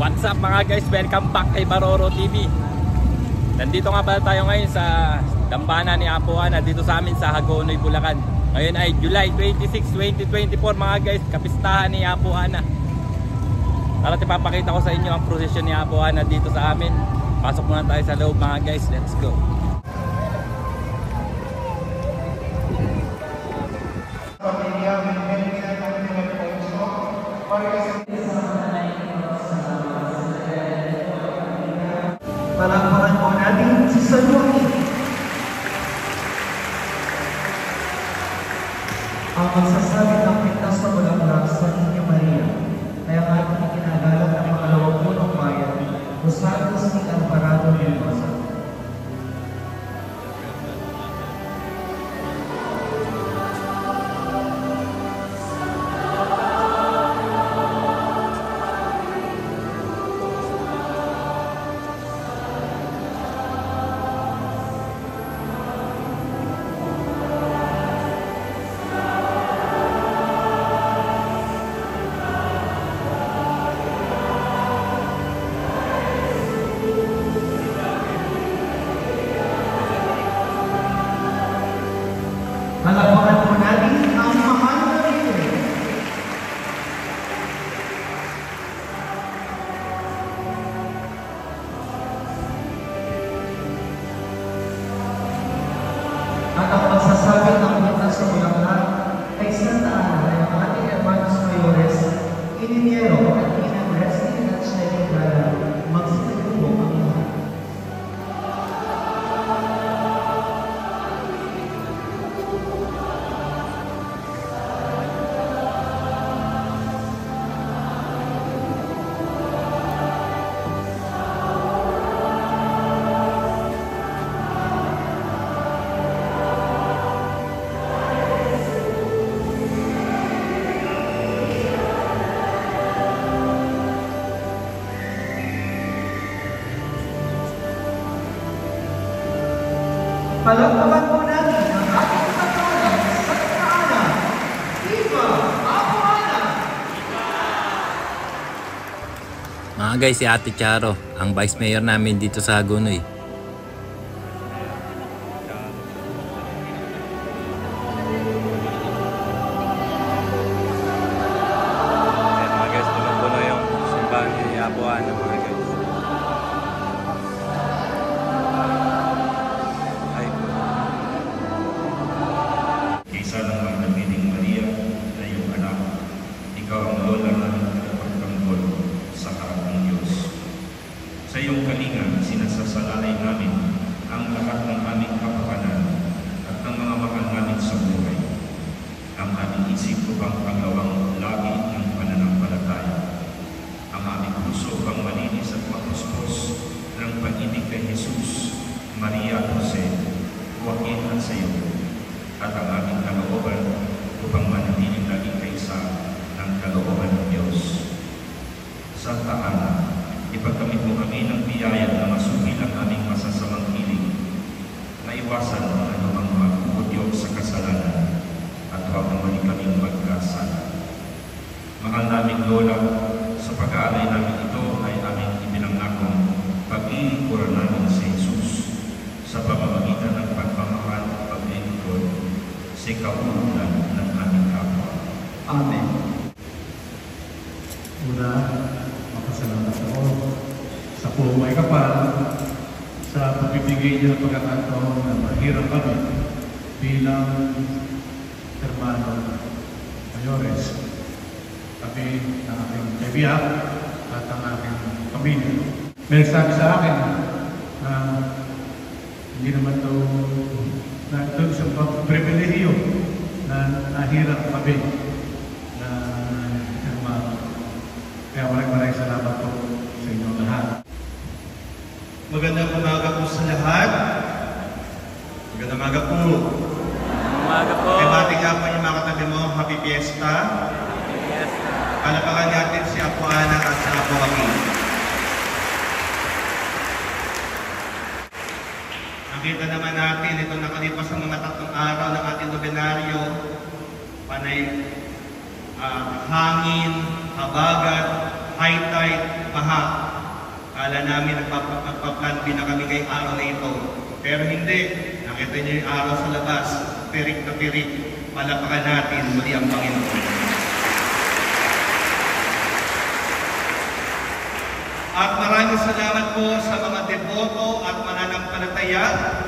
What's up mga guys? Welcome back kay Baroro TV. Nandito nga pala tayo ngayon sa dambana ni Apo Ana dito sa amin sa Hagonoy, Bulacan. Ngayon ay July 26, 2024 mga guys, kapistahan ni Apo Ana. Tara, ipapakita ko sa inyo ang prosesyon ni Apo Ana dito sa amin. Pasok muna tayo sa loob mga guys, let's go. Palakpakan po natin si Salumi. Ang magsasabi ng pintas sa bulaklak sa Inyo Maria ay ang ating ikinagalang ng pangalawang punong bayan, Rosados ni Alvarado Mendoza. Palakpakan po natin ang mahal na Virgen. At ang magsasabi ng pintas sa bulaklak ay Santa Ana ay ang ating Hermanos Mayores, Ininiero at Inang Resty at Shelly Clara, magsisilubong ang lahat. Palakpakan po natin ang ating patrona, Santa Ana, Viva Apo Ana! Mga guys, si Ate Charo, ang vice mayor namin dito sa Hagonoy. Mga guys, puno yung simbahan ni Apo Ana mga guys. Isa ng Magdapiling Maria na iyong anak, ikaw ang lola ng pagtanggol sa harap ng Diyos. Sa iyong kalinga, sinasasalalay namin ang lahat ng aming kapakanan at ng mga mahal namin sa buhay. Ang aming isip upang panglawang labi ng pananampalataya. Ang aming puso upang malinis at mapuspos ng pag-ibig kay Jesus, Maria, Jose, Joaquin at sa iyo. At ang aming kalooban upang manatiling laging kaisa ng kalooban ng Diyos. Santa Ana, ipagkamit mo kami ng biyaya na masukil ang aming masasamang hiling, maiwasan ang anumang magkukudyok sa kasalanan, at huwag naman kaming magkasala. Mahal naming Lola, sa pag-aalay namin ito ay aming ibinangakong pag-iikuran namin sa Jesus sa pamamagitan ng pagmamahal at pag-iikot sa kauunan ng aming kapwa. Amen. Una, makasalamat ako sa buhay kapal sa pagbibigay niyo ng pagkakataon na mahirap kami bilang hermano mayores. Kami ng aking kaibiyak at ang aking pamilya. May nagsabi sa akin na hindi naman ito na ito isang pribilehiyo na nahirap kami na hermano. Kaya maraming salamat po sa inyong lahat. Magandang umaga po sa lahat. Magandang umaga po. Umaga po. Kaya bati nga po yung mga katabi mo, Happy Fiesta. Palapakan natin si Apo Ana at si Apo Joaquin. Nakita naman natin itong nakalipas ng mga 3 araw ng ating nobenaryo, panay hangin, habagat, high tide, baha. Kala namin nagpa-plan B na kami kay araw na ito. Pero hindi. Nakita niyo yung araw sa labas. Pirik na pirik. Palapakan natin muli ang Panginoon. At maraming salamat po sa mga deboto at mananampalataya.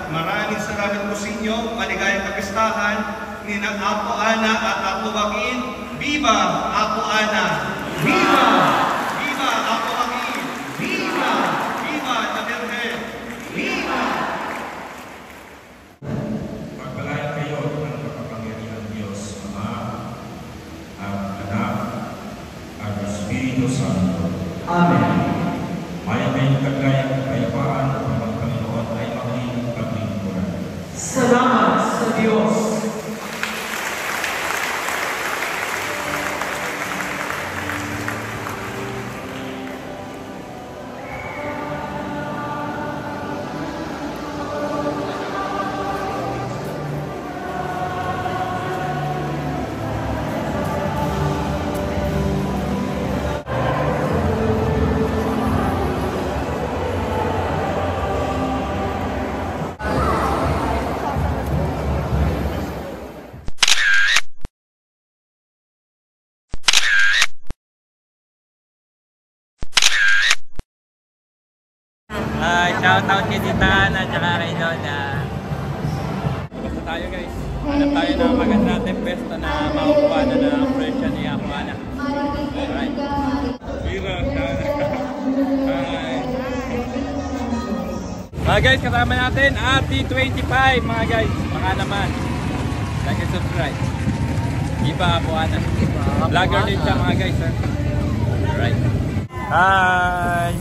Maraming salamat po sa inyo. Maligayang kapistahan ni ng Apo Ana at Apo Joaquin. Viva Apo Ana! Viva! Viva Apo Joaquin! Viva! Viva la Virgen! Viva! Pagpalain kayo ng makapangyarihan Diyos, Ama, at Anak, at Espiritu Santo. Amen. Maya kayong kagayang kapayapaan upang ang Panginoon ay maging paglingkuran. Salamat sa Diyos. Shoutout kay Tita Ana at saka kay Lola. Basta tayo guys. Hanap tayo ng maganda natin pesta na makukuha na ng presyo ni Apo Ana. Alright. Mga guys, kasama natin Ati25 mga guys. Baka naman. Like and subscribe. Iba Apo Ana. Vlogger din siya mga guys. Alright. Hi!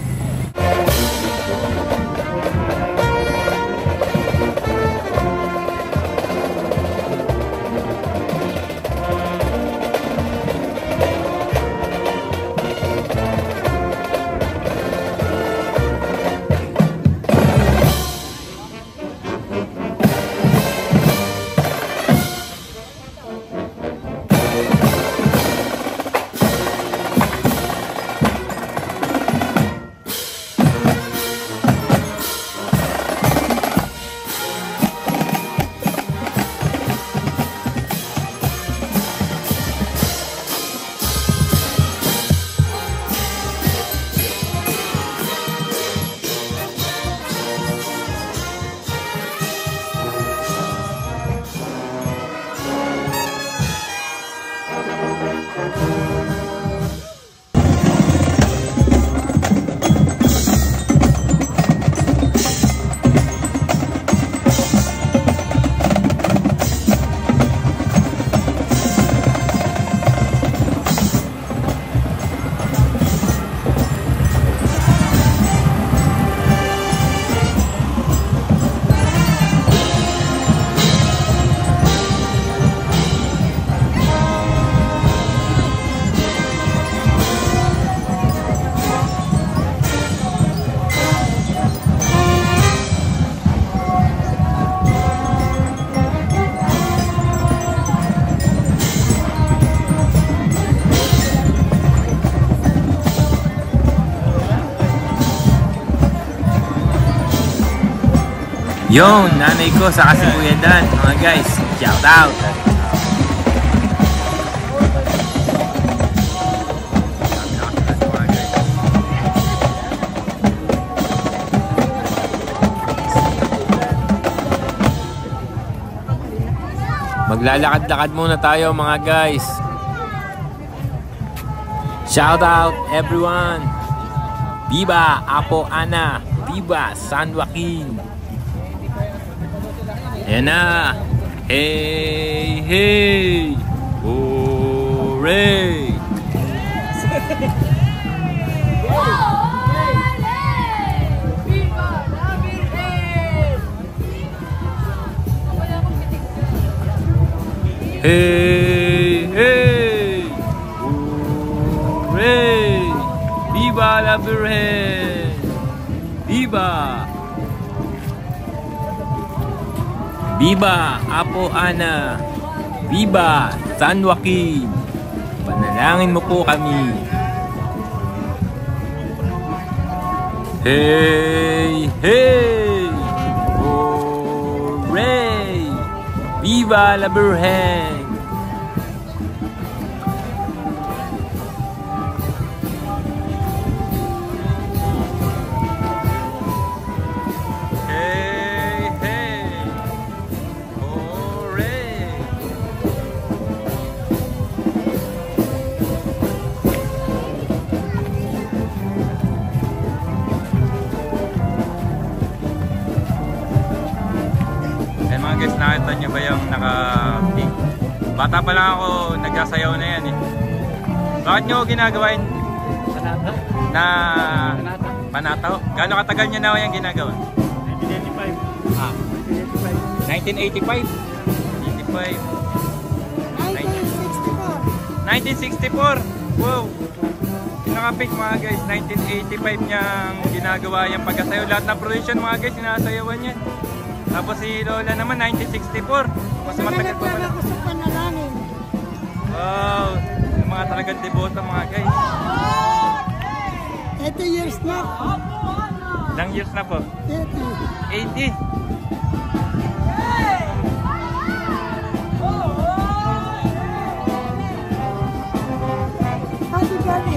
Yung nanay ko sa si Kuya Dan, mga guys, shout out! Maglalakad-lakad muna tayo mga guys. Shout out everyone! Viva Apo Ana! Viva San Joaquin! Ayan na! Hey! Hey! Hooray! Hey! Hey! Hooray! Viva la Virgen! Viva! Viva Apo Ana! Viva San Joaquin! Panalangin mo po kami. Hey, hey! Hooray! Viva la Virgen! Hey, hey! Hooray! Eh mga guys, nakita nyo ba yung naka-pink? Bata pa lang ako, nagsasayaw na yan eh. Bakit nyo ginagawa yun? Panata? Na Panata? panataw? Gano'ng katagal nyo na yung ginagawa? 1985. Ah, 1985? 85? 1964? Wow! Yung naka-pink mga guys, 1985 niyang ginagawa yung pagkasayaw. Lahat ng production mga guys, sinasayawan yan. Tapos si Lola naman 1964. Mas matagal pa pala. Ako sa panalangin. Wow! Yung mga talagang deboto mga guys. 80 years na. Ilang years na po? 80. 80. Happy birthday.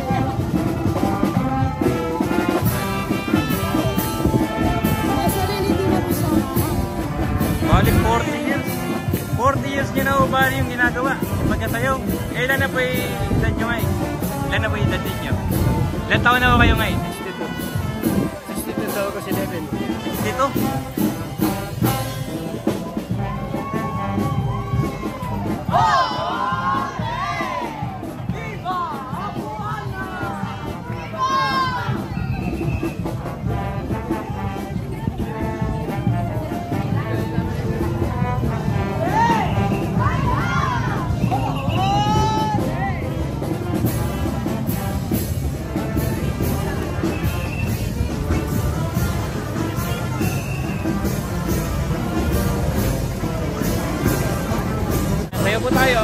May sarili din ako sa Bali 40 years. 40 years nyo na ubali yung ginagawa. Yung pagkasayaw. Ilan na po yung edad nyo ngayon? Ilan na po yung edad ninyo? Ilan taon na po kayo ngayon? 62 daw ako si Leven. Dito? Sayo po tayo.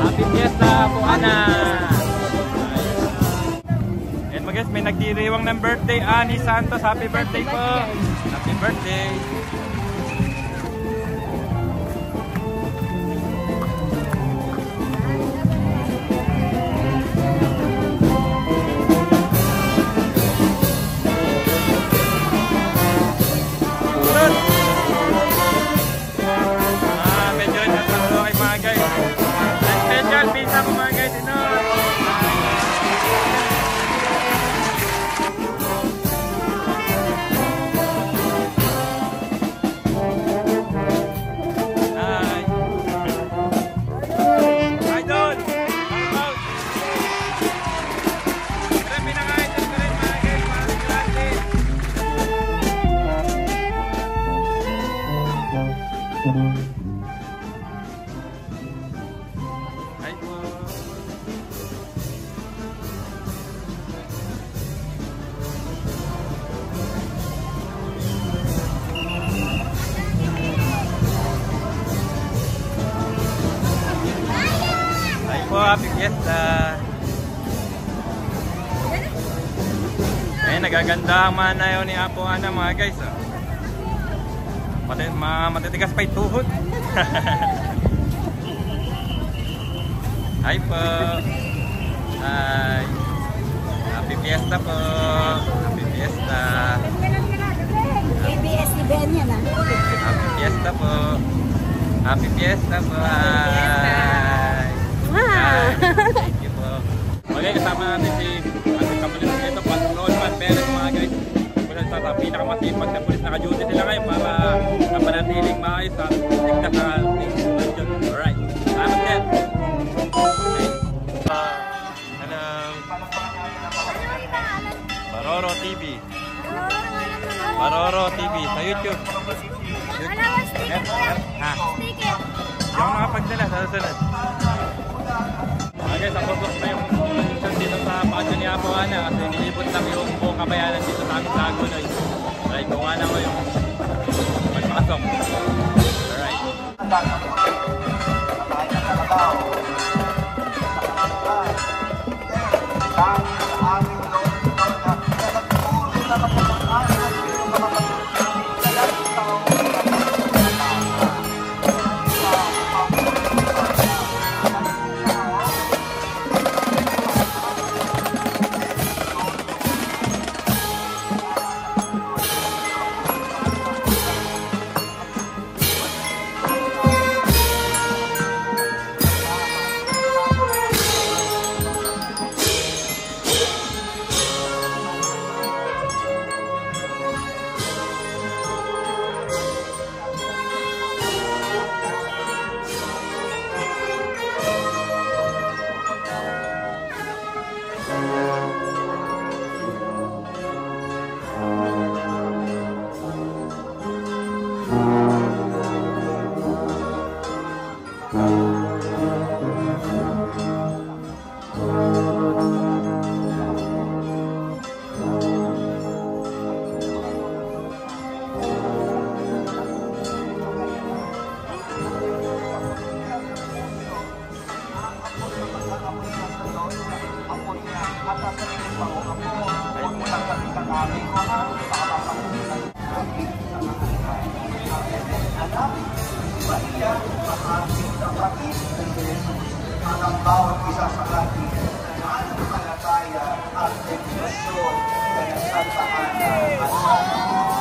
Happy Fiesta po, Ana! And mga guys, may nagdiriwang ng birthday, Ani Santos. Happy birthday po! Happy birthday! Tulot! Medyo nagpatulo kay mga guys. Special pizza po mga guys. Hi! Idol! Shoutout! Marami na ka-idol ka rin mga guys. Maraming grabe! Hi po! Hi po! Happy Fiesta! Ayun, nagaganda ang manayaw ni Apo Ana mga guys. Oh. Matitigas pa yung tuhod. Hi po! Hi! Happy Fiesta po! Happy Fiesta! ABS-CBN yan ah. Happy Fiesta po! Happy Fiesta po! Hi! Hi! Thank you po! Okay, kasama natin si Ate Kapalit nito, Patrolman Perez mga guys. Sa pinakamasipag na pulis, naka-duty sila ngayon para panatiling maayos at ligtas na ating sitwasyon. Alright, salamat din! Okay. Hello! Baroro TV. Baroro TV sa YouTube. Ha? Hindi ako nakapagdala sa susunod. Okay, sa focus na yung Tunga na ko yung magpasok. Alright. Ang bawat isa sa atin ang palataya at dedikasyon kay Santa Ana at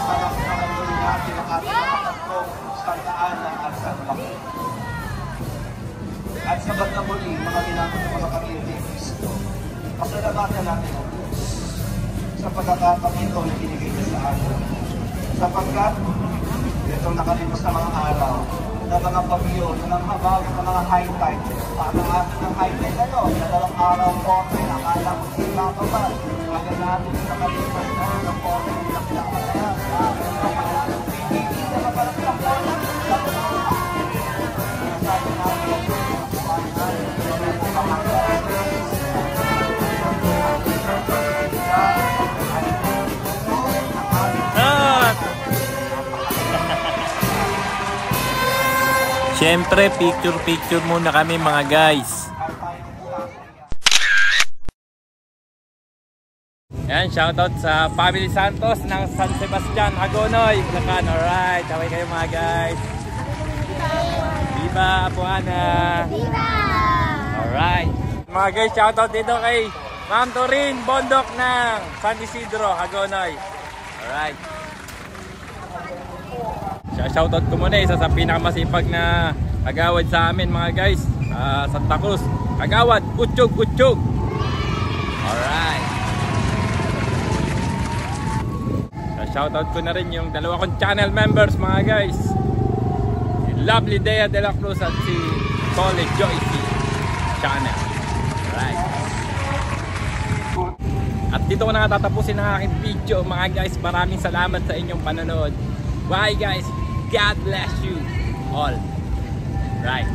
palakpakan natin ang ating mga tatlong Santa Ana at San Joaquin. At sa bandang muli, mga ginamit ng mga pamilya ni Cristo, pasalamatan natin ang Diyos sa pagkakataon ito na binigay niya sa atin. Sapagkat itong nakalimos na mga araw, na mga pagyo, na mga habawin, na mga high tide. Para atin ng high tide ano, dalawang araw po, may nakala ko sila pa ba? Kaya natin sa kalipas na ng po, hindi na pinakalayan. Hindi na mapalang po. Sabi natin, Siyempre, picture muna kami mga guys. Yan, shoutout sa Family Santos ng San Sebastian, Hagonoy, Bulacan. Alright, away kayo mga guys. Viva Apuana! Viva! Alright. Mga guys, shoutout dito kay Ma'am Torin Bondok ng San Isidro, Hagonoy. Alright. Shoutout ko muna isa sa pinakamasipag na agawad sa amin mga guys, Santa Cruz. Agawad, Utsyog. Alright. Shoutout ko na rin yung dalawa kong channel members mga guys, si Lovely Dea de la Cruz at si College Joyce channel. Alright. At dito ko na tatapusin ang aking video mga guys. Maraming salamat sa inyong panonood. Bye guys. God bless you all. Right.